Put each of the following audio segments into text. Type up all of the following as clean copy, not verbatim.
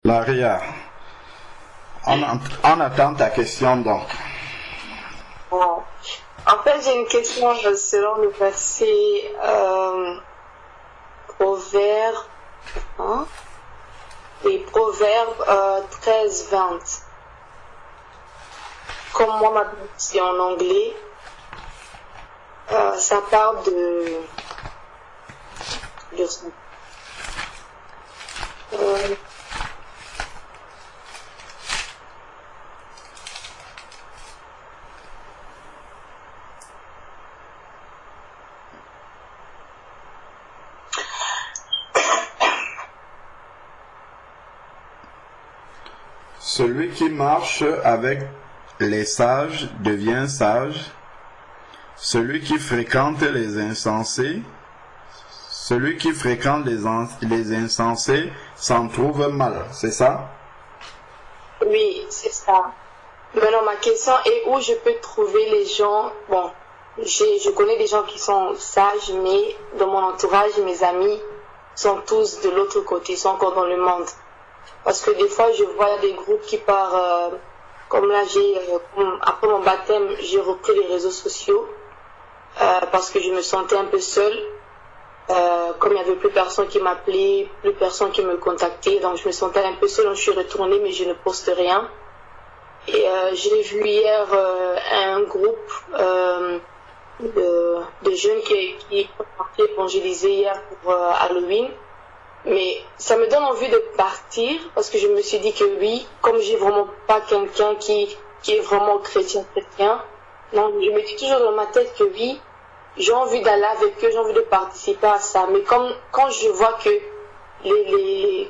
Laria, on attend ta question donc. Bon. En fait, j'ai une question selon le verset Proverbe, hein? Oui, Proverbe 13-20. Comme moi, ma Bible, c'est en anglais, ça parle de Celui qui marche avec les sages devient sage. Celui qui fréquente les insensés, les insensés s'en trouve mal. C'est ça? Oui, c'est ça. Maintenant, ma question est où je peux trouver les gens. Bon, je connais des gens qui sont sages, mais dans mon entourage, mes amis sont tous de l'autre côté, sont encore dans le monde. Parce que des fois, je vois des groupes qui partent, comme là, après mon baptême, j'ai repris les réseaux sociaux parce que je me sentais un peu seule. Comme il n'y avait plus personne qui m'appelait, plus personne qui me contactait, donc je me sentais un peu seule, donc je suis retournée, mais je ne poste rien. Et j'ai vu hier un groupe de jeunes qui sont partis évangéliser hier pour Halloween. Mais ça me donne envie de partir parce que je me suis dit que oui, comme j'ai vraiment pas quelqu'un qui est vraiment chrétien, donc je me dis toujours dans ma tête que oui, j'ai envie d'aller avec eux, j'ai envie de participer à ça. Mais quand je vois que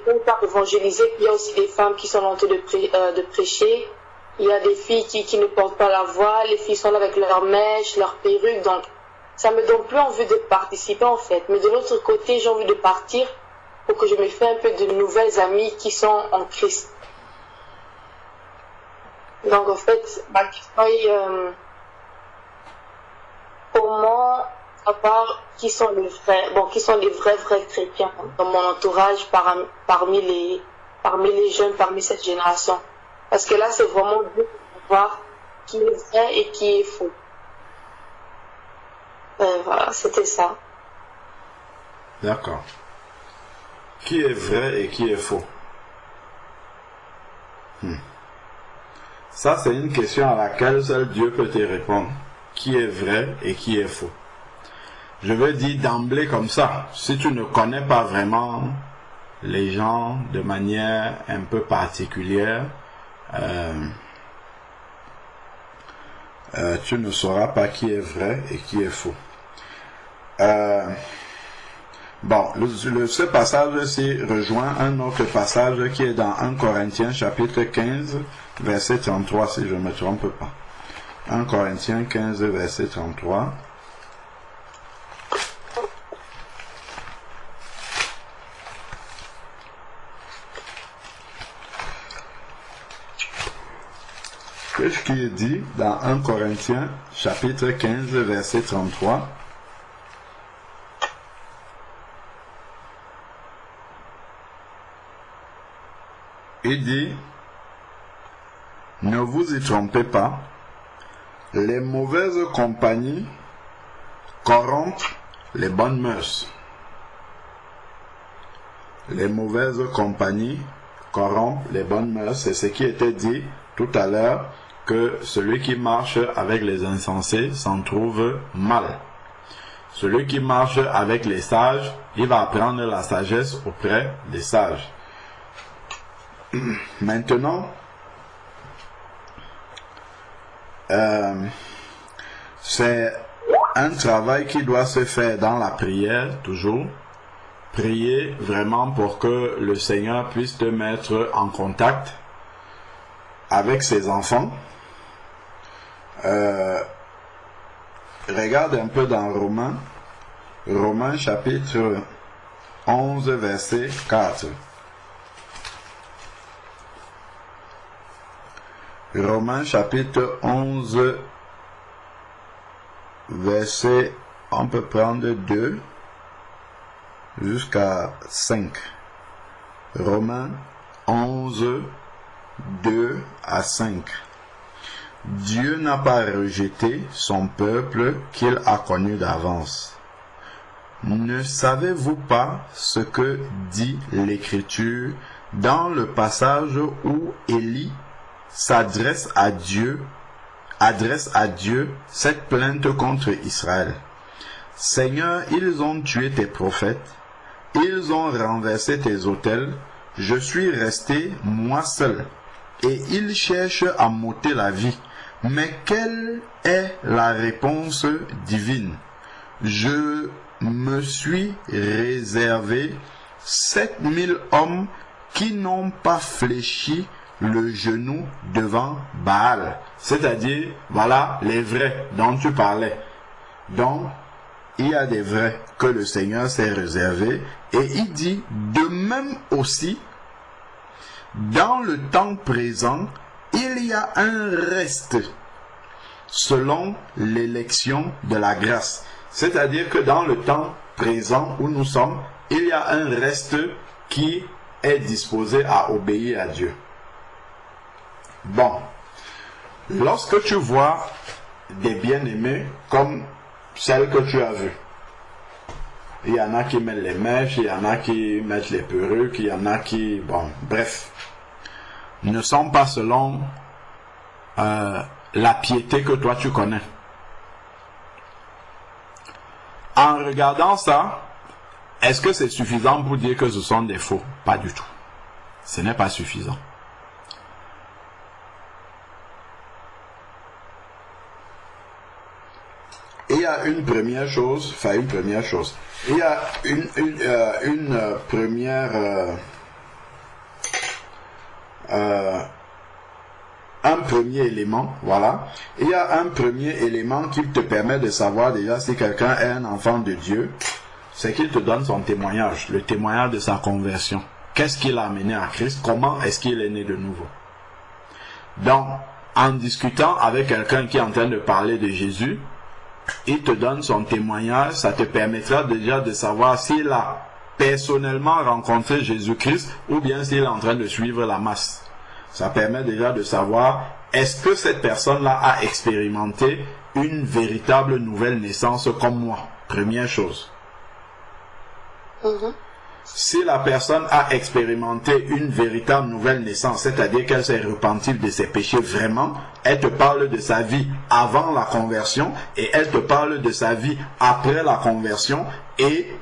quand on part évangéliser, il y a aussi des femmes qui sont en train de prêcher, il y a des filles qui ne portent pas la voix, les filles sont là avec leurs mèches, leurs perruques, donc ça me donne plus envie de participer en fait. Mais de l'autre côté, j'ai envie de partir pour que je me fasse un peu de nouvelles amies qui sont en Christ. Donc en fait, ma question est comment savoir qui sont les vrais chrétiens dans mon entourage parmi les jeunes, parmi cette génération. Parce que là, c'est vraiment dur de voir qui est vrai et qui est faux. Voilà, c'était ça. D'accord. Qui est vrai et qui est faux? Ça, c'est une question à laquelle seul Dieu peut te répondre. Qui est vrai et qui est faux? Je veux dire d'emblée comme ça, si tu ne connais pas vraiment les gens de manière un peu particulière, tu ne sauras pas qui est vrai et qui est faux. Bon, ce passage-ci rejoint un autre passage qui est dans 1 Corinthiens chapitre 15, verset 33, si je ne me trompe pas. 1 Corinthiens 15, verset 33. Qu'est-ce qui est dit dans 1 Corinthiens chapitre 15, verset 33? Il dit, ne vous y trompez pas, les mauvaises compagnies corrompent les bonnes mœurs. Les mauvaises compagnies corrompent les bonnes mœurs. C'est ce qui était dit tout à l'heure, que celui qui marche avec les insensés s'en trouve mal. Celui qui marche avec les sages, il va apprendre la sagesse auprès des sages. Maintenant, c'est un travail qui doit se faire dans la prière, toujours. Prier vraiment pour que le Seigneur puisse te mettre en contact avec ses enfants. Regarde un peu dans Romains chapitre 11, verset 4. Romains chapitre 11, verset, on peut prendre 2 jusqu'à 5. Romains 11, 2 à 5. Dieu n'a pas rejeté son peuple qu'il a connu d'avance. Ne savez-vous pas ce que dit l'Écriture dans le passage où Élie adresse à Dieu cette plainte contre Israël? Seigneur, ils ont tué tes prophètes, ils ont renversé tes autels, je suis resté moi seul, et ils cherchent à m'ôter la vie. Mais quelle est la réponse divine? Je me suis réservé 7000 hommes qui n'ont pas fléchi le genou devant Baal. C'est-à-dire, voilà les vrais dont tu parlais. Donc, il y a des vrais que le Seigneur s'est réservé. Et il dit, de même aussi, dans le temps présent, il y a un reste selon l'élection de la grâce. C'est-à-dire que dans le temps présent où nous sommes, il y a un reste qui est disposé à obéir à Dieu. Bon, lorsque tu vois des bien-aimés comme celles que tu as vues, il y en a qui mettent les mèches, il y en a qui mettent les perruques, il y en a qui... Bon, bref, ne sont pas selon la piété que toi tu connais. En regardant ça, est-ce que c'est suffisant pour dire que ce sont des faux? Pas du tout. Ce n'est pas suffisant. Il y a une première chose, il y a un premier élément, voilà. Il y a un premier élément qui te permet de savoir déjà si quelqu'un est un enfant de Dieu, c'est qu'il te donne son témoignage, le témoignage de sa conversion. Qu'est-ce qui l'a amené à Christ? Comment est-ce qu'il est né de nouveau? Donc, en discutant avec quelqu'un qui est en train de parler de Jésus, il te donne son témoignage, ça te permettra déjà de savoir s'il a personnellement rencontré Jésus-Christ ou bien s'il est en train de suivre la masse. Ça permet déjà de savoir est-ce que cette personne-là a expérimenté une véritable nouvelle naissance comme moi. Première chose. Si la personne a expérimenté une véritable nouvelle naissance, c'est-à-dire qu'elle s'est repentie de ses péchés vraiment, elle te parle de sa vie avant la conversion et elle te parle de sa vie après la conversion, et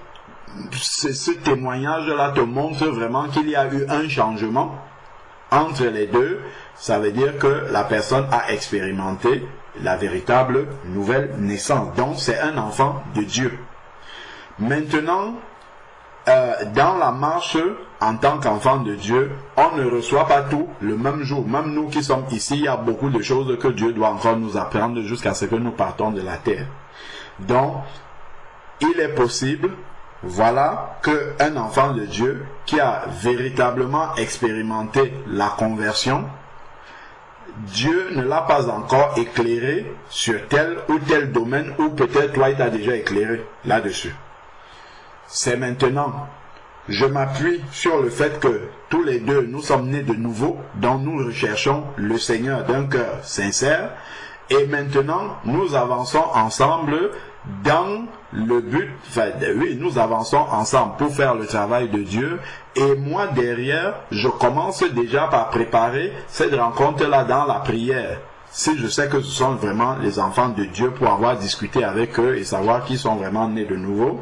ce témoignage-là te montre vraiment qu'il y a eu un changement entre les deux. Ça veut dire que la personne a expérimenté la véritable nouvelle naissance. Donc c'est un enfant de Dieu. Maintenant, dans la marche en tant qu'enfant de Dieu, on ne reçoit pas tout le même jour. Même nous qui sommes ici, il y a beaucoup de choses que Dieu doit encore nous apprendre jusqu'à ce que nous partons de la terre. Donc, il est possible, voilà, qu'un enfant de Dieu qui a véritablement expérimenté la conversion, Dieu ne l'a pas encore éclairé sur tel ou tel domaine, ou peut-être toi il t'a déjà éclairé là-dessus. C'est maintenant, je m'appuie sur le fait que tous les deux nous sommes nés de nouveau, dont nous recherchons le Seigneur d'un cœur sincère, et maintenant nous avançons ensemble dans le but, nous avançons ensemble pour faire le travail de Dieu, et moi derrière, je commence déjà par préparer cette rencontre-là dans la prière. Si je sais que ce sont vraiment les enfants de Dieu, pour avoir discuté avec eux et savoir qu'ils sont vraiment nés de nouveau,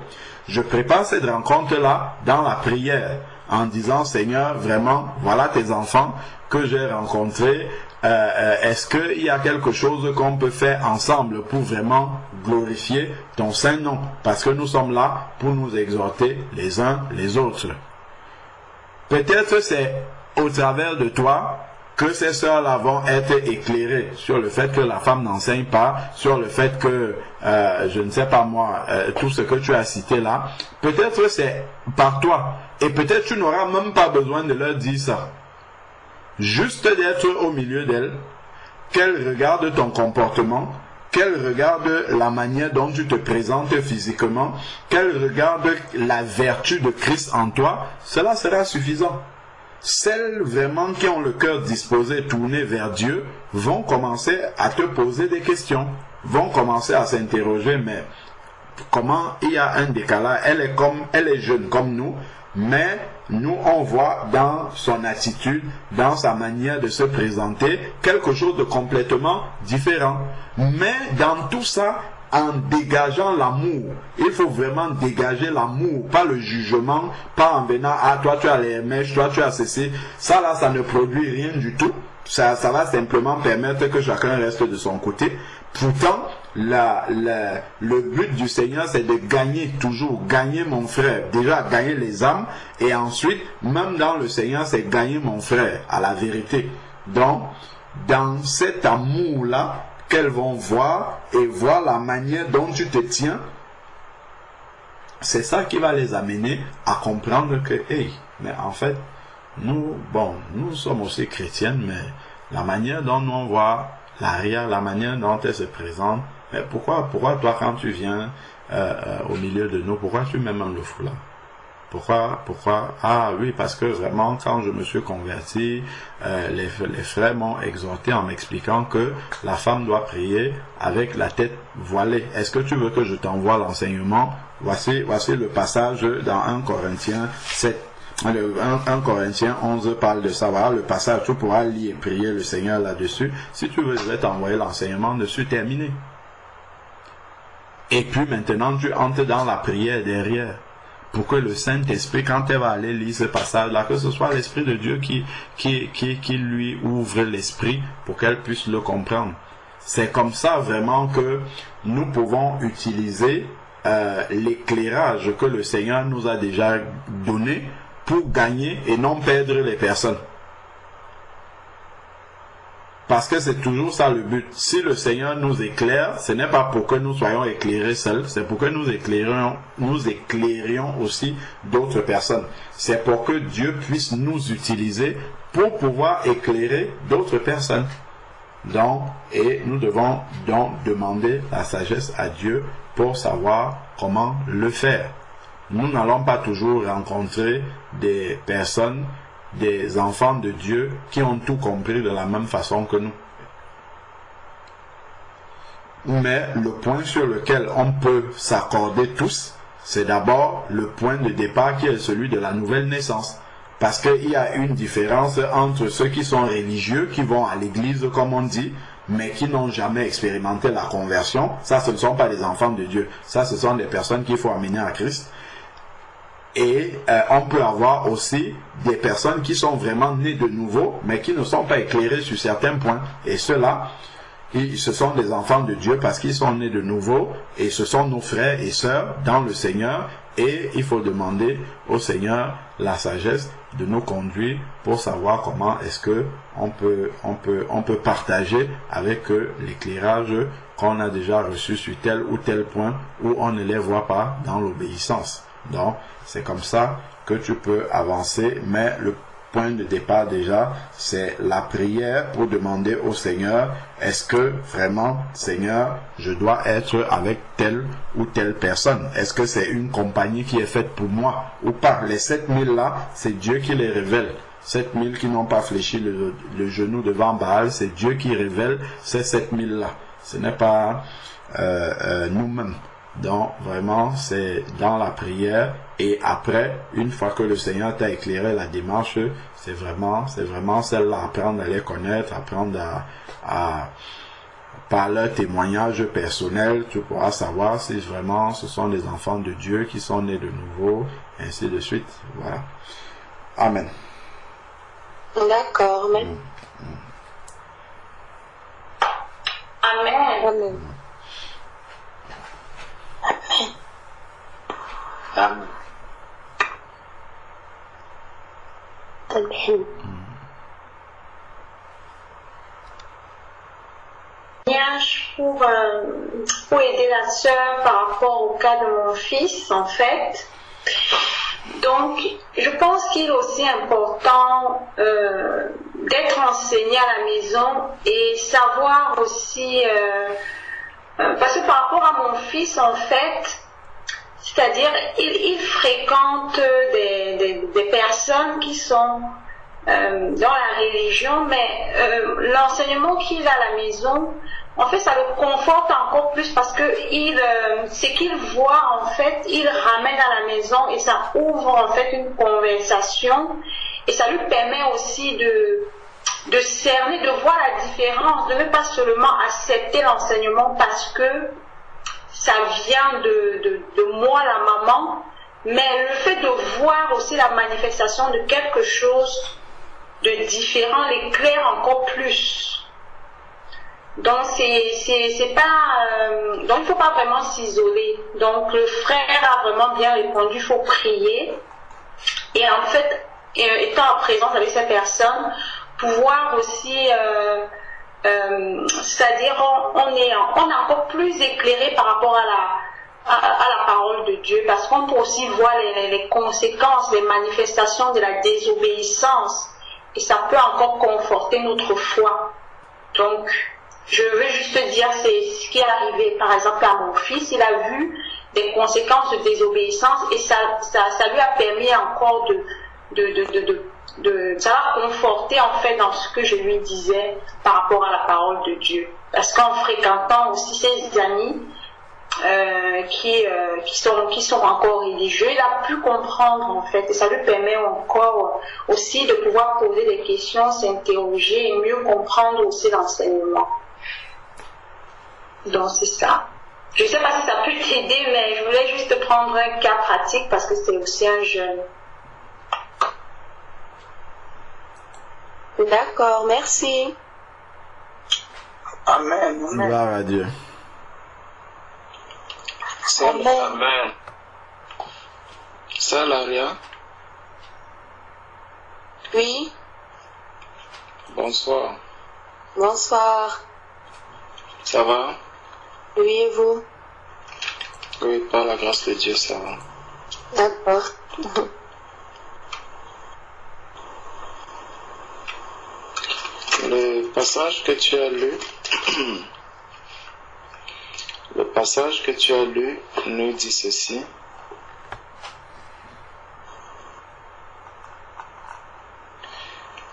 je prépare cette rencontre-là dans la prière en disant, Seigneur, vraiment, voilà tes enfants que j'ai rencontrés. Est-ce qu'il y a quelque chose qu'on peut faire ensemble pour vraiment glorifier ton saint nom? Parce que nous sommes là pour nous exhorter les uns les autres. Peut-être c'est au travers de toi que ces sœurs-là vont être éclairées sur le fait que la femme n'enseigne pas, sur le fait que, je ne sais pas moi, tout ce que tu as cité là, peut-être c'est par toi. Et peut-être tu n'auras même pas besoin de leur dire ça. Juste d'être au milieu d'elles, qu'elles regardent ton comportement, qu'elles regardent la manière dont tu te présentes physiquement, qu'elles regardent la vertu de Christ en toi, cela sera suffisant. celles vraiment qui ont le cœur disposé, tourné vers Dieu, vont commencer à te poser des questions, vont commencer à s'interroger, mais comment il y a un décalage, elle est jeune comme nous, mais nous on voit dans son attitude, dans sa manière de se présenter, quelque chose de complètement différent. Mais dans tout ça, en dégageant l'amour, il faut vraiment dégager l'amour, pas le jugement, pas en venant, ah toi tu as les mèches, toi tu as ceci, ça là ça ne produit rien du tout, ça va simplement permettre que chacun reste de son côté. Pourtant, le but du Seigneur, c'est de gagner toujours, gagner mon frère, déjà gagner les âmes, et ensuite, même dans le Seigneur, c'est gagner mon frère à la vérité. Donc, dans cet amour-là, qu'elles vont voir et voir la manière dont tu te tiens, c'est ça qui va les amener à comprendre que, hey, mais en fait, nous sommes aussi chrétiennes, mais la manière dont nous on voit l'arrière, la manière dont elle se présente, mais pourquoi toi quand tu viens au milieu de nous, pourquoi tu mets même le foulard? Pourquoi? Ah oui, parce que vraiment quand je me suis converti, les frères m'ont exhorté en m'expliquant que la femme doit prier avec la tête voilée. Est-ce que tu veux que je t'envoie l'enseignement? Voici le passage dans 1 Corinthiens 7. 1 Corinthiens 11 parle de ça. Voilà le passage, tu pourras lire et prier le Seigneur là-dessus. Si tu veux, je vais t'envoyer l'enseignement dessus, terminé. Et puis maintenant, tu entres dans la prière derrière. Pour que le Saint-Esprit, quand elle va aller lire ce passage-là, que ce soit l'Esprit de Dieu qui lui ouvre l'esprit pour qu'elle puisse le comprendre. C'est comme ça vraiment que nous pouvons utiliser l'éclairage que le Seigneur nous a déjà donné pour gagner et non perdre les personnes. Parce que c'est toujours ça le but. Si le Seigneur nous éclaire, ce n'est pas pour que nous soyons éclairés seuls, c'est pour que nous éclairions aussi d'autres personnes. C'est pour que Dieu puisse nous utiliser pour pouvoir éclairer d'autres personnes. Donc, et nous devons donc demander la sagesse à Dieu pour savoir comment le faire. Nous n'allons pas toujours rencontrer des personnes, des enfants de Dieu qui ont tout compris de la même façon que nous. Mais le point sur lequel on peut s'accorder tous, c'est d'abord le point de départ qui est celui de la nouvelle naissance. Parce qu'il y a une différence entre ceux qui sont religieux, qui vont à l'église comme on dit, mais qui n'ont jamais expérimenté la conversion. Ça, ce ne sont pas des enfants de Dieu. Ça, ce sont des personnes qu'il faut amener à Christ. Et on peut avoir aussi des personnes qui sont vraiment nées de nouveau, mais qui ne sont pas éclairées sur certains points. Et ceux-là, ce sont des enfants de Dieu parce qu'ils sont nés de nouveau, et ce sont nos frères et sœurs dans le Seigneur. Et il faut demander au Seigneur la sagesse de nous conduire pour savoir comment est-ce que on peut partager avec eux l'éclairage qu'on a déjà reçu sur tel ou tel point où on ne les voit pas dans l'obéissance. Donc, c'est comme ça que tu peux avancer, mais le point de départ déjà, c'est la prière pour demander au Seigneur, est-ce que vraiment, Seigneur, je dois être avec telle ou telle personne? Est-ce que c'est une compagnie qui est faite pour moi ou pas? Les 7000 là, c'est Dieu qui les révèle. 7000 qui n'ont pas fléchi le genou devant Baal, c'est Dieu qui révèle ces 7000 là. Ce n'est pas nous-mêmes. Donc vraiment c'est dans la prière, et après une fois que le Seigneur t'a éclairé la démarche, c'est vraiment celle-là, apprendre à les connaître, apprendre à par leur témoignage personnel, tu pourras savoir si vraiment ce sont des enfants de Dieu qui sont nés de nouveau, ainsi de suite. Voilà. Amen. D'accord, amen. Amen. Amen. Amen. Amen. Pour aider la sœur par rapport au cas de mon fils, en fait. Donc, je pense qu'il est aussi important d'être enseigné à la maison et savoir aussi, parce que par rapport à mon fils, en fait, c'est-à-dire, il fréquente des personnes qui sont dans la religion, mais l'enseignement qu'il a à la maison, en fait, ça le conforte encore plus parce que ce qu'il voit, en fait, il ramène à la maison et ça ouvre en fait une conversation et ça lui permet aussi de cerner, de voir la différence, de ne pas seulement accepter l'enseignement parce que ça vient de moi, la maman, mais le fait de voir aussi la manifestation de quelque chose de différent l'éclaire encore plus. Donc c'est pas donc il faut pas vraiment s'isoler. Donc le frère a vraiment bien répondu, il faut prier et en fait étant en présence avec ces personnes, pouvoir aussi c'est-à-dire on est encore plus éclairé par rapport à la parole de Dieu, parce qu'on peut aussi voir les conséquences, les manifestations de la désobéissance et ça peut encore conforter notre foi. Donc je veux juste dire, c'est ce qui est arrivé par exemple à mon fils, il a vu des conséquences de désobéissance et ça lui a permis encore ça l'a conforté en fait dans ce que je lui disais par rapport à la parole de Dieu. Parce qu'en fréquentant aussi ses amis qui sont encore religieux, il a pu comprendre en fait et ça lui permet encore aussi de pouvoir poser des questions, s'interroger et mieux comprendre aussi l'enseignement. Donc c'est ça. Je ne sais pas si ça peut t'aider, mais je voulais juste prendre un cas pratique parce que c'est aussi un jeune. D'accord, merci. Amen. Gloire à Dieu. Amen. C'est Laria. Oui. Bonsoir. Bonsoir. Ça va? Oui, et vous? Oui, par la grâce de Dieu, ça va. D'accord. Le passage que tu as lu, nous dit ceci.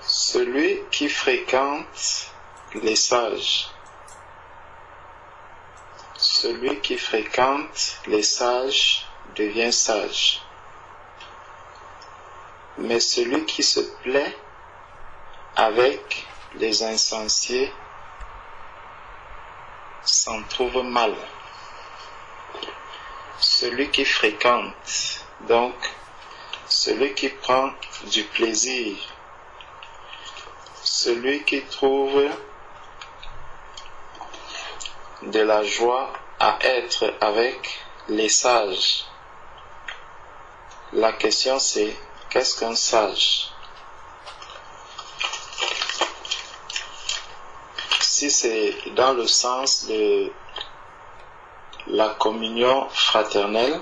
Celui qui fréquente les sages, devient sage. Mais celui qui se plaît avec les insensés s'en trouve mal. Celui qui fréquente, donc celui qui prend du plaisir, celui qui trouve de la joie à être avec les sages. La question c'est, qu'est-ce qu'un sage? Si c'est dans le sens de la communion fraternelle,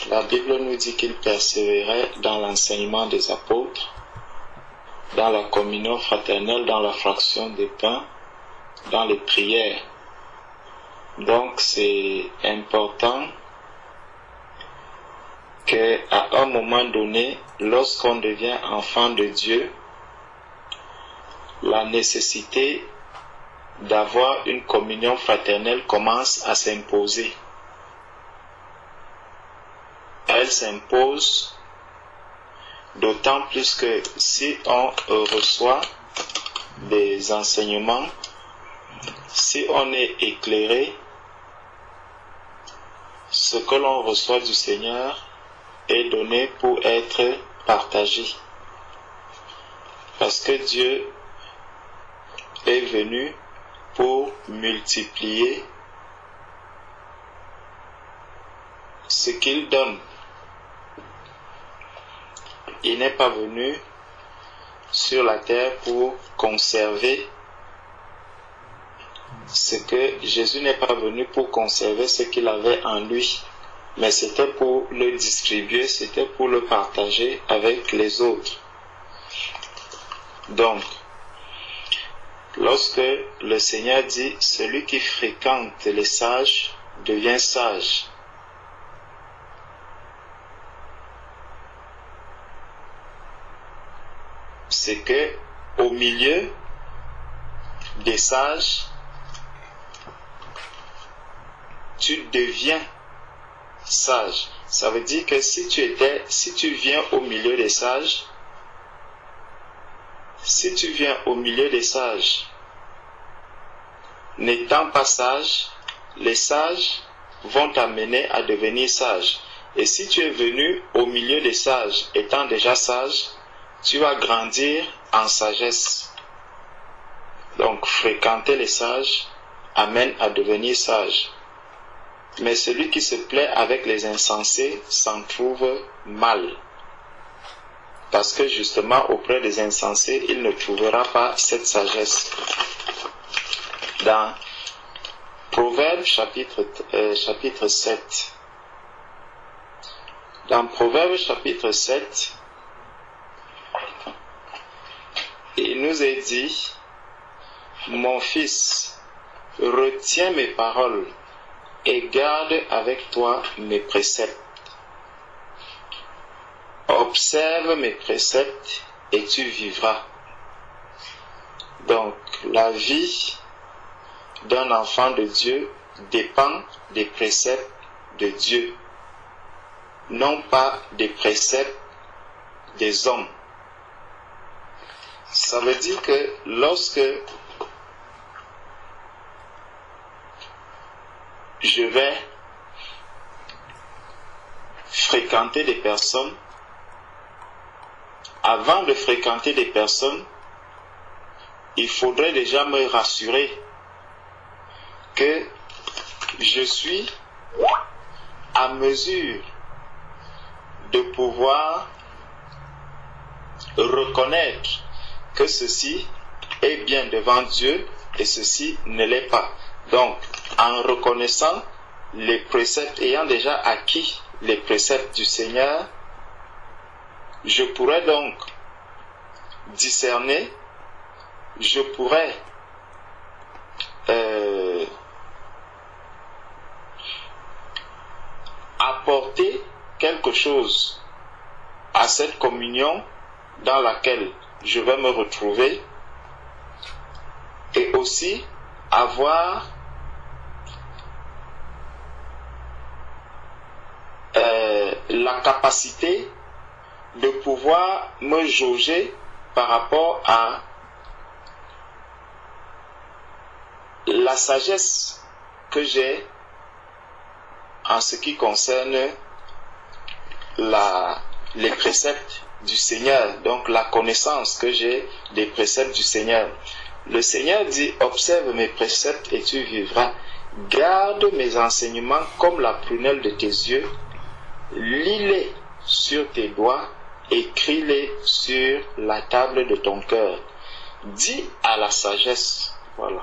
la Bible nous dit qu'il persévérait dans l'enseignement des apôtres, dans la communion fraternelle, dans la fraction des pains, dans les prières. Donc c'est important qu'à un moment donné, lorsqu'on devient enfant de Dieu, la nécessité d'avoir une communion fraternelle commence à s'imposer. Elle s'impose d'autant plus que si on reçoit des enseignements, si on est éclairé, ce que l'on reçoit du Seigneur est donné pour être partagé. Parce que Dieu est venu pour multiplier ce qu'il donne. Il n'est pas venu sur la terre pour conserver ce que Jésus n'est pas venu pour conserver ce qu'il avait en lui, mais c'était pour le distribuer, c'était pour le partager avec les autres. Donc, lorsque le Seigneur dit « Celui qui fréquente les sages devient sage », c'est que au milieu des sages, tu deviens sage. Ça veut dire que si tu viens au milieu des sages, n'étant pas sage, les sages vont t'amener à devenir sage. Et si tu es venu au milieu des sages, étant déjà sage, tu vas grandir en sagesse. Donc, fréquenter les sages amène à devenir sage. Mais celui qui se plaît avec les insensés s'en trouve mal. Parce que justement, auprès des insensés, il ne trouvera pas cette sagesse. Dans Proverbes chapitre 7. Dans Proverbes chapitre 7, il nous est dit, mon fils, retiens mes paroles et garde avec toi mes préceptes. Observe mes préceptes et tu vivras. Donc, la vie d'un enfant de Dieu dépend des préceptes de Dieu, non pas des préceptes des hommes. Ça veut dire que lorsque je vais fréquenter des personnes, avant de fréquenter des personnes, il faudrait déjà me rassurer que je suis à mesure de pouvoir reconnaître que ceci est bien devant Dieu et ceci ne l'est pas. Donc, en reconnaissant les préceptes, ayant déjà acquis les préceptes du Seigneur, je pourrais donc discerner, je pourrais apporter quelque chose à cette communion dans laquelle je vais me retrouver, et aussi avoir la capacité de pouvoir me jauger par rapport à la sagesse que j'ai en ce qui concerne les préceptes du Seigneur, donc la connaissance que j'ai des préceptes du Seigneur. Le Seigneur dit, observe mes préceptes et tu vivras. Garde mes enseignements comme la prunelle de tes yeux. Lis-les sur tes doigts, écris-les sur la table de ton cœur. Dis à la sagesse, voilà.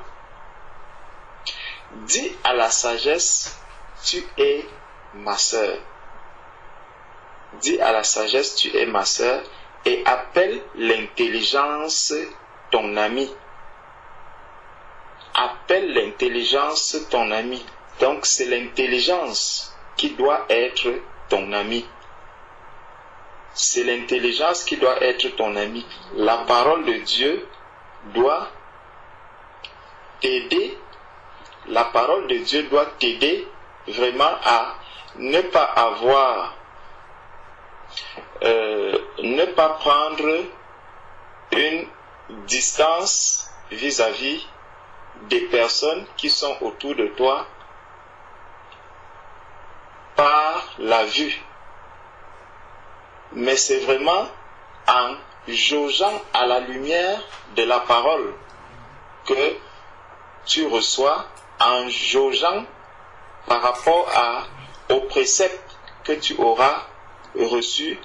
Dis à la sagesse, tu es ma sœur. Dis à la sagesse, tu es ma sœur, et appelle l'intelligence ton ami. Appelle l'intelligence ton ami. Donc c'est l'intelligence qui doit être ton ami. C'est l'intelligence qui doit être ton ami. La parole de Dieu doit t'aider. La parole de Dieu doit t'aider vraiment à ne pas avoir, ne pas prendre une distance vis-à-vis des personnes qui sont autour de toi par la vue. Mais c'est vraiment en jaugeant à la lumière de la parole que tu reçois, en jaugeant par rapport aux préceptes que tu auras reçus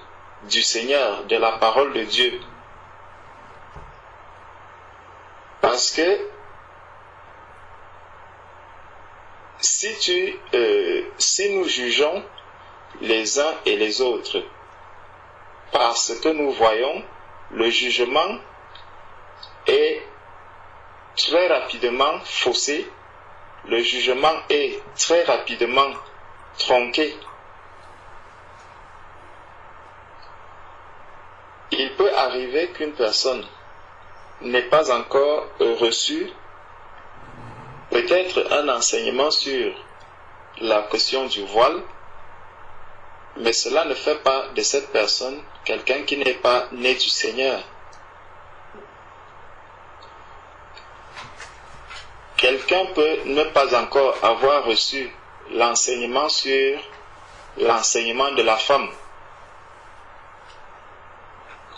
du Seigneur, de la parole de Dieu. Parce que si nous jugeons les uns et les autres par ce que nous voyons, le jugement est très rapidement faussé, le jugement est très rapidement tronqué. Il il peut arriver qu'une personne n'ait pas encore reçu peut-être un enseignement sur la question du voile, mais cela ne fait pas de cette personne quelqu'un qui n'est pas né du Seigneur. Quelqu'un peut ne pas encore avoir reçu l'enseignement sur l'enseignement de la femme,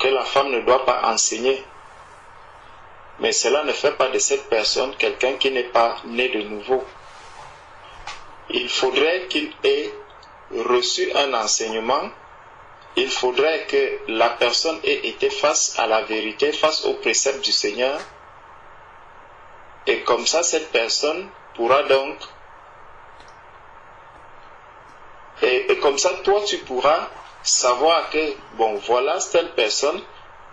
que la femme ne doit pas enseigner. Mais cela ne fait pas de cette personne quelqu'un qui n'est pas né de nouveau. Il faudrait qu'il ait reçu un enseignement. Il faudrait que la personne ait été face à la vérité, face aux préceptes du Seigneur. Et comme ça, cette personne pourra donc... Et comme ça, toi, tu pourras savoir que, bon, voilà, telle personne,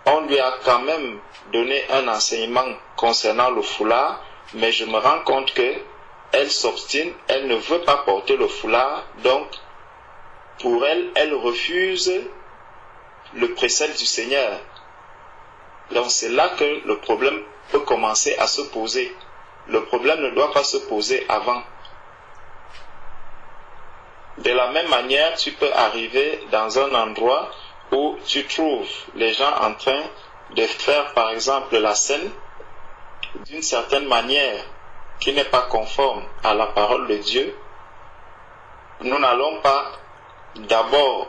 on lui a quand même donné un enseignement concernant le foulard, mais je me rends compte que elle s'obstine, elle ne veut pas porter le foulard, donc, pour elle, elle refuse le précepte du Seigneur. Donc, c'est là que le problème peut commencer à se poser. Le problème ne doit pas se poser avant. De la même manière, tu peux arriver dans un endroit où tu trouves les gens en train de faire, par exemple, la scène d'une certaine manière qui n'est pas conforme à la parole de Dieu. Nous n'allons pas d'abord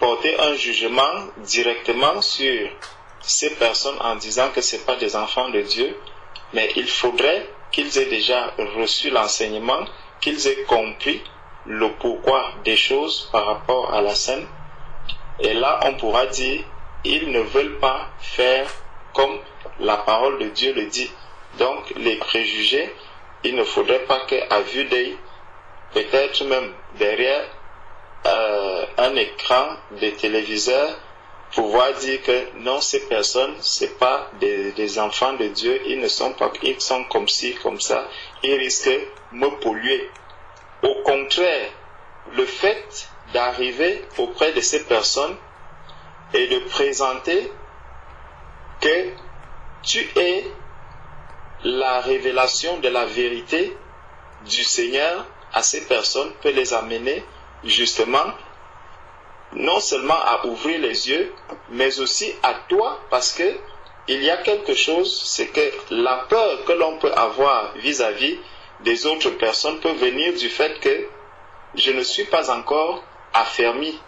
porter un jugement directement sur ces personnes en disant que ce n'est pas des enfants de Dieu, mais il faudrait qu'ils aient déjà reçu l'enseignement, qu'ils aient compris le pourquoi des choses par rapport à la scène. Et là, on pourra dire, ils ne veulent pas faire comme la parole de Dieu le dit. Donc, les préjugés, il ne faudrait pas qu'à vue d'œil, peut-être même derrière un écran de téléviseur, pouvoir dire que non, ces personnes, c'est pas des enfants de Dieu, ils sont comme ci, comme ça, ils risquent de me polluer. Au contraire, le fait d'arriver auprès de ces personnes et de présenter que tu es la révélation de la vérité du Seigneur à ces personnes peut les amener justement non seulement à ouvrir les yeux, mais aussi à toi, parce que il y a quelque chose, c'est que la peur que l'on peut avoir vis-à-vis des autres personnes peut venir du fait que je ne suis pas encore affermi.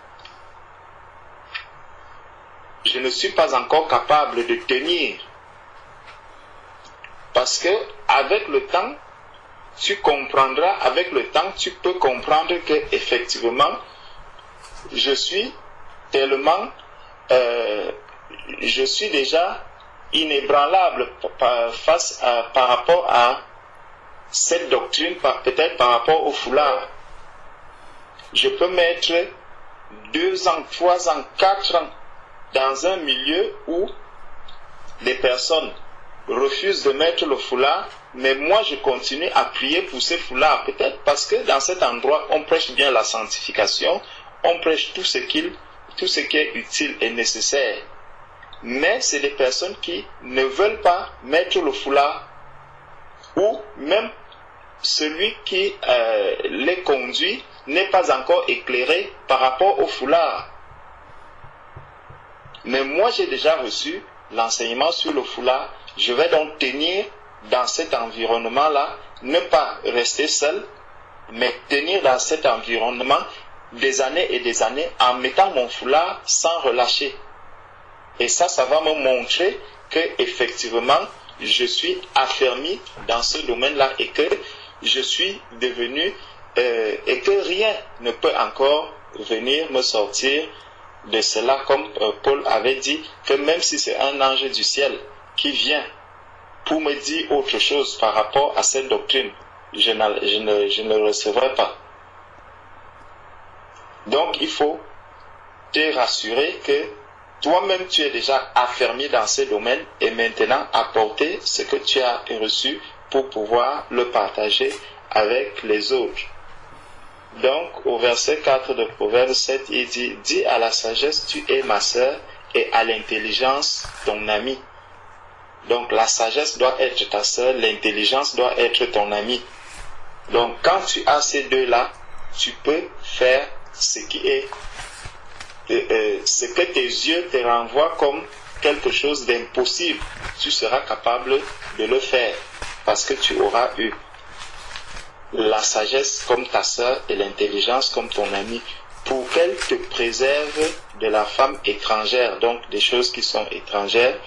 Je ne suis pas encore capable de tenir. Parce que avec le temps, tu comprendras, avec le temps, tu peux comprendre que effectivement, je suis tellement, je suis déjà inébranlable par rapport à cette doctrine, peut-être par rapport au foulard. Je peux mettre 2 ans, 3 ans, 4 ans dans un milieu où des personnes refusent de mettre le foulard, mais moi je continue à prier pour ces foulards, peut-être parce que dans cet endroit on prêche bien la sanctification, on prêche tout ce qui est utile et nécessaire. Mais c'est des personnes qui ne veulent pas mettre le foulard, ou même celui qui les conduit n'est pas encore éclairé par rapport au foulard. Mais moi j'ai déjà reçu l'enseignement sur le foulard. Je vais donc tenir dans cet environnement-là, ne pas rester seul, mais tenir dans cet environnement des années et des années en mettant mon foulard sans relâcher. Et ça va me montrer que effectivement je suis affermi dans ce domaine-là et que je suis devenu et que rien ne peut encore venir me sortir de cela, comme Paul avait dit, que même si c'est un ange du ciel qui vient pour me dire autre chose par rapport à cette doctrine, je ne le recevrai pas. Donc il faut te rassurer que toi-même tu es déjà affermi dans ces domaines et maintenant apporter ce que tu as reçu pour pouvoir le partager avec les autres. Donc au verset 4 de Proverbe 7, il dit « Dis à la sagesse, tu es ma sœur, et à l'intelligence ton ami. Donc la sagesse doit être ta sœur, l'intelligence doit être ton ami. Donc quand tu as ces deux-là, tu peux faire ce qui est ce que tes yeux te renvoient comme quelque chose d'impossible. Tu seras capable de le faire parce que tu auras eu la sagesse comme ta sœur et l'intelligence comme ton ami, pour qu'elle te préserve de la femme étrangère, donc des choses qui sont étrangères,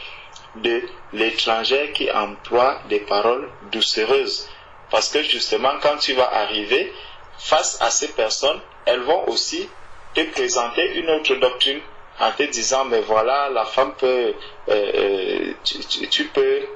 de l'étranger qui emploie des paroles doucereuses. Parce que justement, quand tu vas arriver face à ces personnes, elles vont aussi te présenter une autre doctrine en te disant, mais voilà, la femme peut, tu peux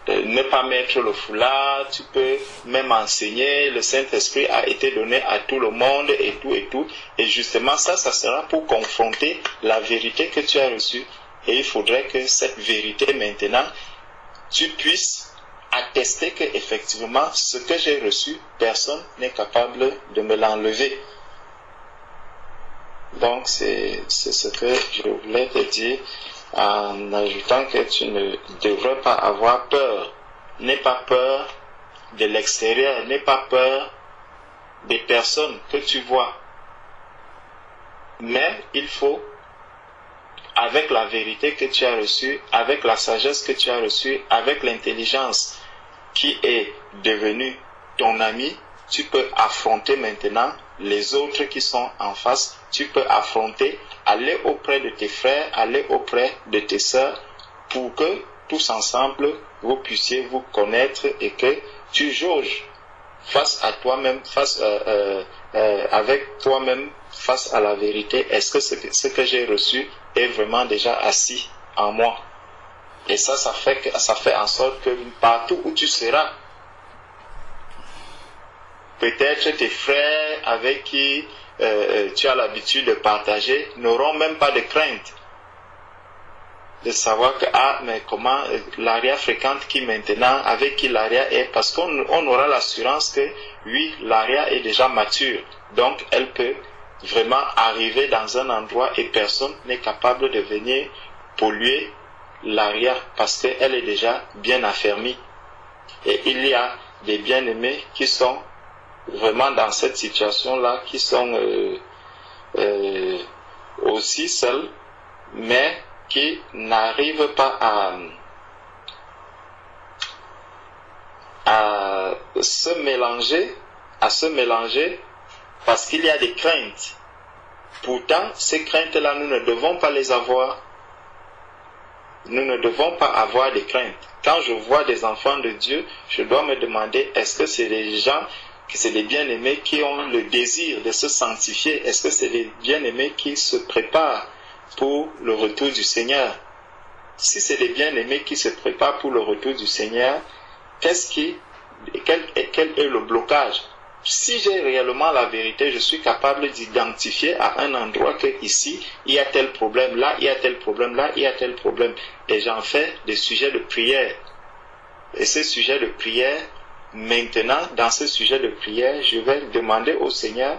ne pas mettre le foulard, tu peux même enseigner, le Saint-Esprit a été donné à tout le monde et tout et tout. Et justement, ça sera pour confronter la vérité que tu as reçue. Et il faudrait que cette vérité maintenant, tu puisses attester que effectivement ce que j'ai reçu, personne n'est capable de me l'enlever. Donc c'est ce que je voulais te dire en ajoutant que tu ne devrais pas avoir peur. N'aie pas peur de l'extérieur, n'aie pas peur des personnes que tu vois. Mais il faut, avec la vérité que tu as reçue, avec la sagesse que tu as reçue, avec l'intelligence qui est devenue ton ami, tu peux affronter maintenant les autres qui sont en face. Tu peux affronter, aller auprès de tes frères, aller auprès de tes sœurs, pour que tous ensemble vous puissiez vous connaître et que tu jauges face à toi-même, avec toi-même face à la vérité. Est-ce que ce que j'ai reçu est vraiment déjà assis en moi? Et ça fait en sorte que partout où tu seras, peut-être tes frères avec qui tu as l'habitude de partager n'auront même pas de crainte de savoir que mais comment Laria fréquente qui maintenant, avec qui Laria est, parce qu'on aura l'assurance que oui, Laria est déjà mature, donc elle peut vraiment arriver dans un endroit et personne n'est capable de venir polluer Laria parce qu'elle est déjà bien affermie. Et il y a des bien-aimés qui sont vraiment dans cette situation-là, qui sont aussi seuls, mais qui n'arrivent pas à se mélanger parce qu'il y a des craintes. Pourtant, ces craintes-là, nous ne devons pas les avoir. Nous ne devons pas avoir des craintes. Quand je vois des enfants de Dieu, je dois me demander, est-ce que c'est des gens, que c'est des bien-aimés qui ont le désir de se sanctifier? Est-ce que c'est des bien-aimés qui se préparent pour le retour du Seigneur? Si c'est des bien-aimés qui se préparent pour le retour du Seigneur, quel est le blocage? Si j'ai réellement la vérité, je suis capable d'identifier à un endroit que ici, il y a tel problème, là, il y a tel problème, là, il y a tel problème. Et j'en fais des sujets de prière. Et ces sujets de prière, maintenant, dans ce sujet de prière, je vais demander au Seigneur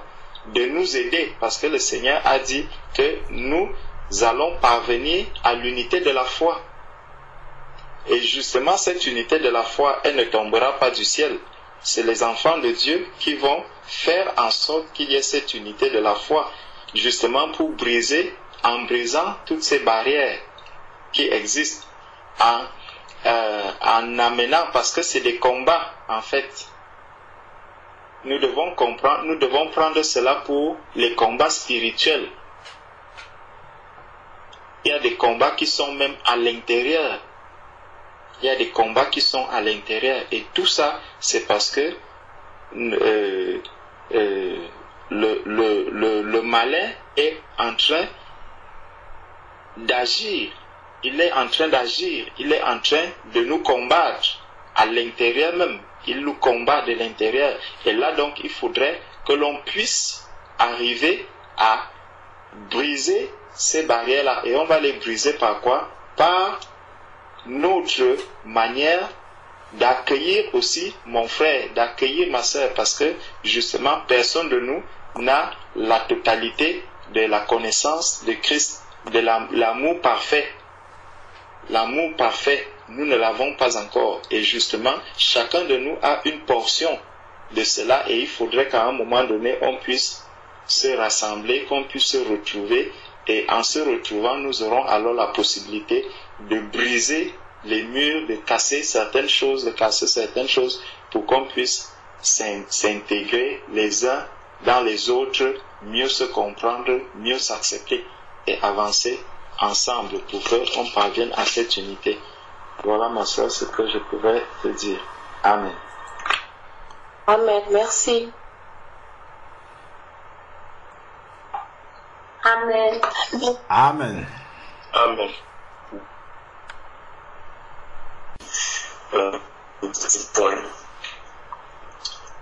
de nous aider, parce que le Seigneur a dit que nous allons parvenir à l'unité de la foi. Et justement, cette unité de la foi, elle ne tombera pas du ciel. C'est les enfants de Dieu qui vont faire en sorte qu'il y ait cette unité de la foi, justement pour briser, en brisant toutes ces barrières qui existent, en amenant, parce que c'est des combats en fait. Nous devons comprendre, nous devons prendre cela pour les combats spirituels. Il y a des combats qui sont même à l'intérieur. Il y a des combats qui sont à l'intérieur. Et tout ça, c'est parce que le malin est en train d'agir. Il est en train d'agir. Il est en train de nous combattre à l'intérieur même. Il nous combat de l'intérieur. Et là, donc, il faudrait que l'on puisse arriver à briser ces barrières-là. Et on va les briser par quoi? Par notre manière d'accueillir aussi mon frère, d'accueillir ma soeur, parce que justement personne de nous n'a la totalité de la connaissance de Christ. de l'amour parfait. L'amour parfait, nous ne l'avons pas encore. Et justement, chacun de nous a une portion de cela et il faudrait qu'à un moment donné, on puisse se rassembler, qu'on puisse se retrouver. Et en se retrouvant, nous aurons alors la possibilité de briser les murs, de casser certaines choses, pour qu'on puisse s'intégrer les uns dans les autres, mieux se comprendre, mieux s'accepter et avancer ensemble pour qu'on parvienne à cette unité. Voilà ma soeur, ce que je pouvais te dire. Amen. Amen. Merci. Amen. Amen. Amen. Petit point.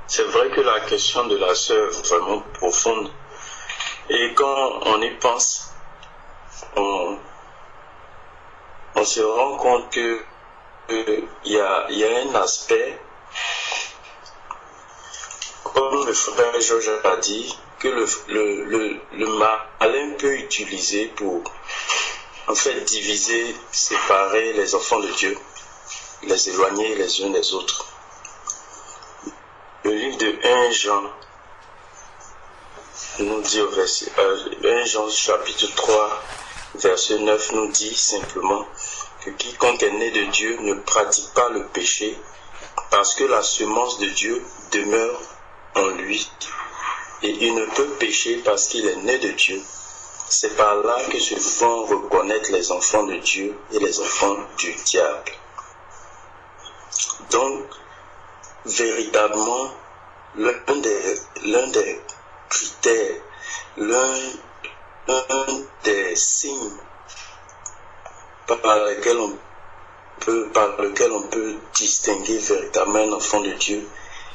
C'est vrai que la question de la sœur est vraiment profonde. Et quand on y pense, on se rend compte que y a un aspect, comme le frère Georges a dit, que le malin peut utiliser pour en fait diviser, séparer les enfants de Dieu, les éloigner les uns des autres. Le livre de 1 Jean nous dit au verset 1 Jean chapitre 3 verset 9 nous dit simplement que quiconque est né de Dieu ne pratique pas le péché parce que la semence de Dieu demeure en lui et il ne peut pécher parce qu'il est né de Dieu. C'est par là que se font reconnaître les enfants de Dieu et les enfants du diable. Donc, véritablement, l'un des critères, l'un des signes par lequel on peut distinguer véritablement un enfant de Dieu,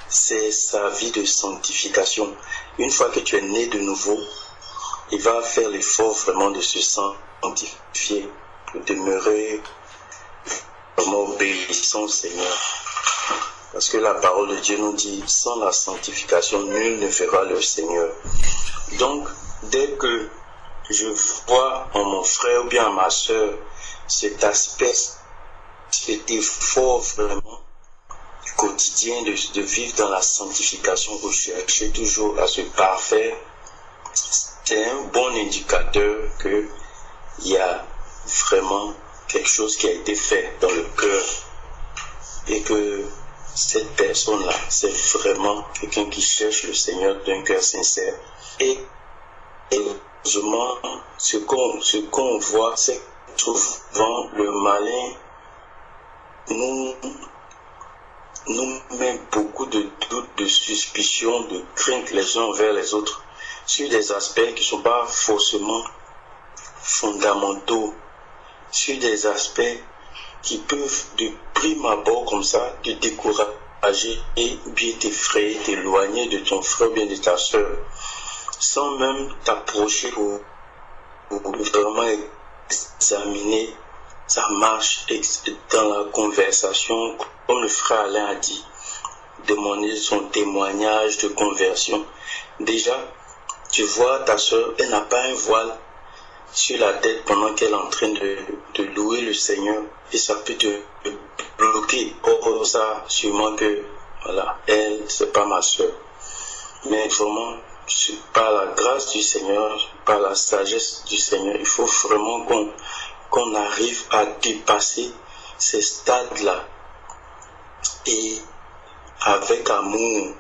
c'est sa vie de sanctification. Une fois que tu es né de nouveau, il va faire l'effort vraiment de se sanctifier, de demeurer vraiment obéissant au Seigneur. Parce que la parole de Dieu nous dit, sans la sanctification, nul ne verra le Seigneur. Donc, dès que je vois en mon frère ou bien en ma soeur cet aspect, cet effort vraiment quotidien de vivre dans la sanctification, de chercher toujours à se parfaire, c'est un bon indicateur qu'il y a vraiment quelque chose qui a été fait dans le cœur et que cette personne-là, c'est vraiment quelqu'un qui cherche le Seigneur d'un cœur sincère. Et heureusement, ce qu'on voit, c'est que souvent le malin nous met beaucoup de doutes, de suspicions, de craintes les uns envers les autres sur des aspects qui ne sont pas forcément fondamentaux, sur des aspects qui peuvent de prime abord comme ça te décourager et bien t'effrayer, t'éloigner de ton frère ou bien de ta soeur, sans même t'approcher pour vraiment examiner sa marche dans la conversation, comme le frère Alain a dit, demander son témoignage de conversion. Déjà, tu vois ta soeur, elle n'a pas un voile sur la tête pendant qu'elle est en train de louer le Seigneur et ça peut te bloquer. Oh, ça, sûrement que, voilà, elle, c'est pas ma soeur. Mais vraiment, par la grâce du Seigneur, par la sagesse du Seigneur, il faut vraiment qu'on arrive à dépasser ces stades-là et avec amour,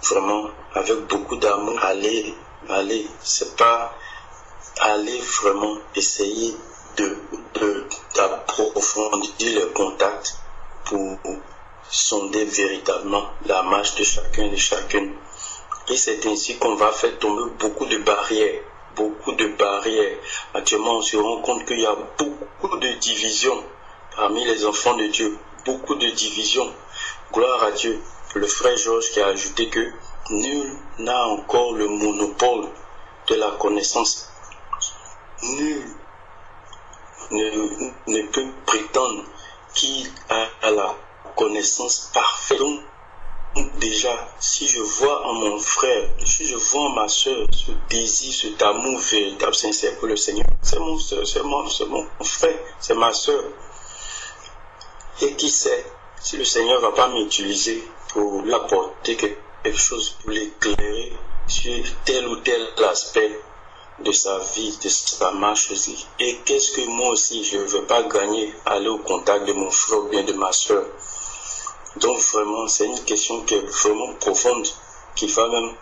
vraiment, avec beaucoup d'amour, aller, c'est pas aller vraiment essayer d'approfondir le contact pour sonder véritablement la marche de chacun et de chacune. Et c'est ainsi qu'on va faire tomber beaucoup de barrières. Actuellement, on se rend compte qu'il y a beaucoup de divisions parmi les enfants de Dieu. Beaucoup de divisions. Gloire à Dieu. Le frère Georges qui a ajouté que nul n'a encore le monopole de la connaissance. Nul ne peut prétendre qu'il a la connaissance parfaite. Donc, déjà, si je vois en mon frère, si je vois en ma soeur ce désir, cet amour véritable, sincère pour le Seigneur, c'est mon soeur, c'est mon frère, c'est ma soeur. Et qui sait, si le Seigneur ne va pas m'utiliser pour lui apporter quelque chose, pour l'éclairer sur tel ou tel aspect de sa vie, de sa marche aussi. Et qu'est-ce que moi aussi, je ne veux pas gagner, aller au contact de mon frère ou bien de ma soeur. Donc vraiment, c'est une question qui est vraiment profonde, qui va même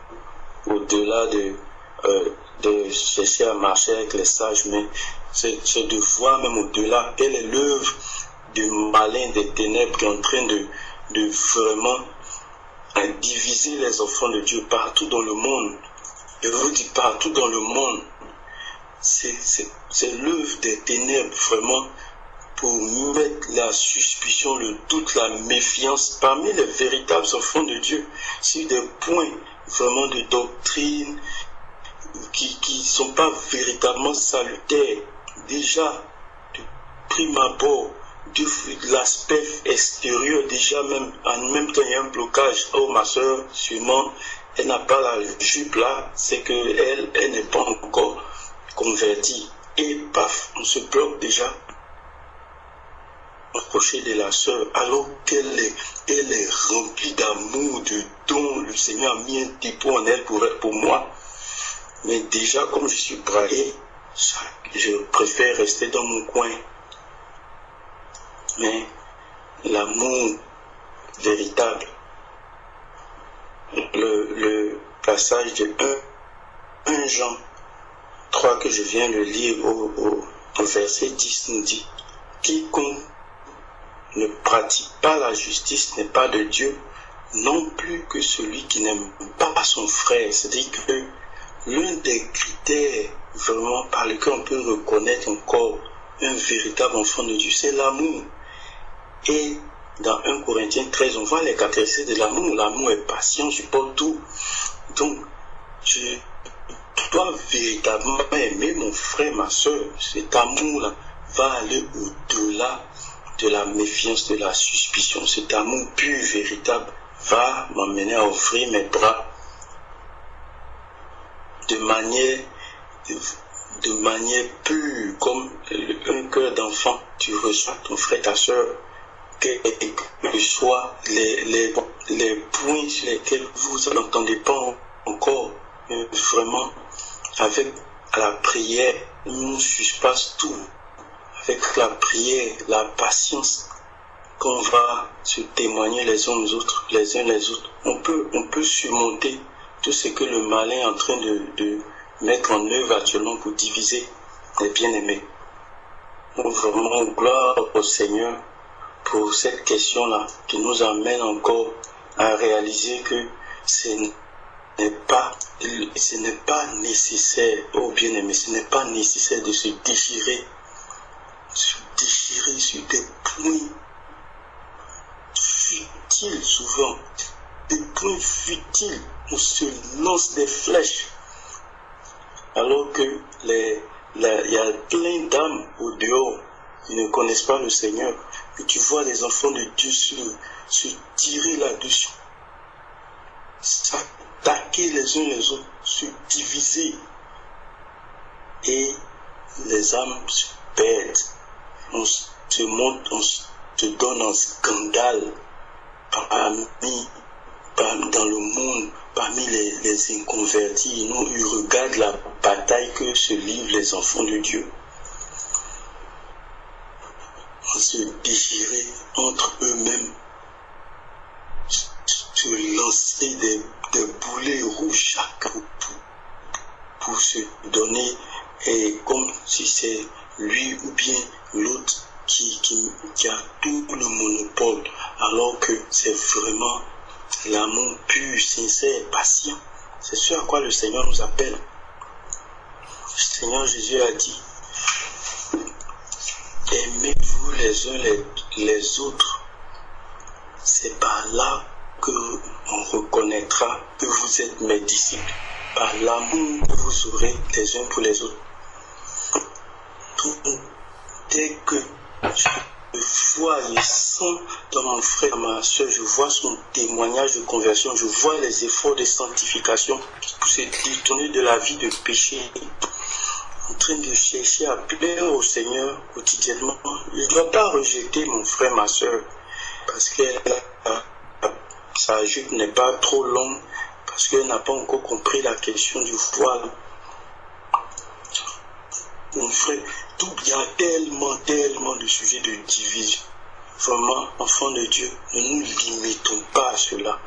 au-delà de chercher à marcher avec les sages, mais c'est de voir même au-delà quelle est l'œuvre du malin des ténèbres qui est en train de vraiment diviser les enfants de Dieu partout dans le monde. Je vous dis partout dans le monde, c'est l'œuvre des ténèbres vraiment pour mettre la suspicion, le doute, la méfiance parmi les véritables enfants de Dieu sur des points vraiment de doctrine qui ne sont pas véritablement salutaires. Déjà, de prime abord, de l'aspect extérieur, déjà même, en même temps il y a un blocage. Oh ma soeur, sûrement, elle n'a pas la jupe là, c'est qu'elle n'est pas encore convertie. Et paf, on se bloque déjà. Approcher de la sœur, alors qu'elle est remplie d'amour, de dons. Le Seigneur a mis un dépôt en elle pour moi. Mais déjà, comme je suis braqué, je préfère rester dans mon coin. Mais l'amour véritable, le passage de 1 Jean 3 que je viens de lire au verset 10 nous dit: quiconque ne pratique pas la justice n'est pas de Dieu, non plus que celui qui n'aime pas son frère. C'est-à-dire que l'un des critères vraiment par lesquels on peut reconnaître encore un véritable enfant de Dieu, c'est l'amour. Et dans 1 Corinthiens 13, on voit les caractéristiques de l'amour. L'amour est patient, supporte tout. Donc, je dois véritablement aimer mon frère, ma soeur. Cet amour-là va aller au-delà de la méfiance, de la suspicion. Cet amour pur, véritable, va m'amener à offrir mes bras de manière pure, comme un cœur d'enfant. Tu reçois ton frère, ta soeur, que ce soit les points sur lesquels vous n'entendez pas encore, vraiment, avec la prière, nous suspasse tout. Avec la prière, la patience, qu'on va se témoigner les uns aux autres, les uns les autres, on peut surmonter tout ce que le malin est en train de mettre en œuvre actuellement pour diviser les bien-aimés. Donc vraiment, gloire au Seigneur pour cette question-là qui nous amène encore à réaliser que ce n'est pas nécessaire, oh bien-aimé, ce n'est pas nécessaire de se déchirer sur des points futiles souvent, des points futiles, on se lance des flèches, alors que il y a plein d'âmes au dehors qui ne connaissent pas le Seigneur, et tu vois les enfants de Dieu se tirer là-dessus, s'attaquer les uns les autres, se diviser, et les âmes se perdent. On se montre, on se donne un scandale dans le monde, parmi les inconvertis. Nous, ils regardent la bataille que se livrent les enfants de Dieu. On se déchirer entre eux-mêmes, se lancer des boulets rouges chaque pour se donner, et comme si c'est lui ou bien l'autre qui a tout le monopole, alors que c'est vraiment l'amour pur, sincère, patient. C'est ce à quoi le Seigneur nous appelle. Le Seigneur Jésus a dit: aimez-vous les uns les autres. C'est par là que on reconnaîtra que vous êtes mes disciples, par l'amour que vous aurez les uns pour les autres. Dès que vois, je sens dans mon frère, dans ma soeur, je vois son témoignage de conversion, je vois les efforts de sanctification pour se détourner de la vie de péché, en train de chercher à plaire au Seigneur quotidiennement. Je ne dois pas rejeter mon frère, ma soeur, parce que sa jupe n'est pas trop longue, parce qu'elle n'a pas encore compris la question du voile. Mon frère, il y a tellement de sujets de division. Vraiment, enfants de Dieu, ne nous limitons pas à cela.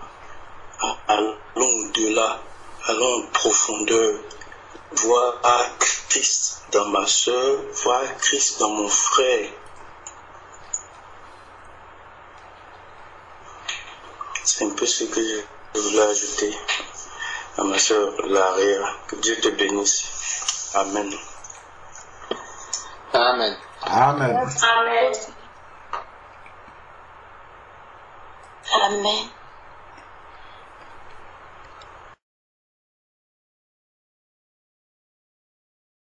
Allons au-delà, allons en profondeur. Voir Christ dans ma soeur, voir Christ dans mon frère. C'est un peu ce que je voulais ajouter à ma soeur Laria. Que Dieu te bénisse. Amen. Amen. Amen. Amen. Amen.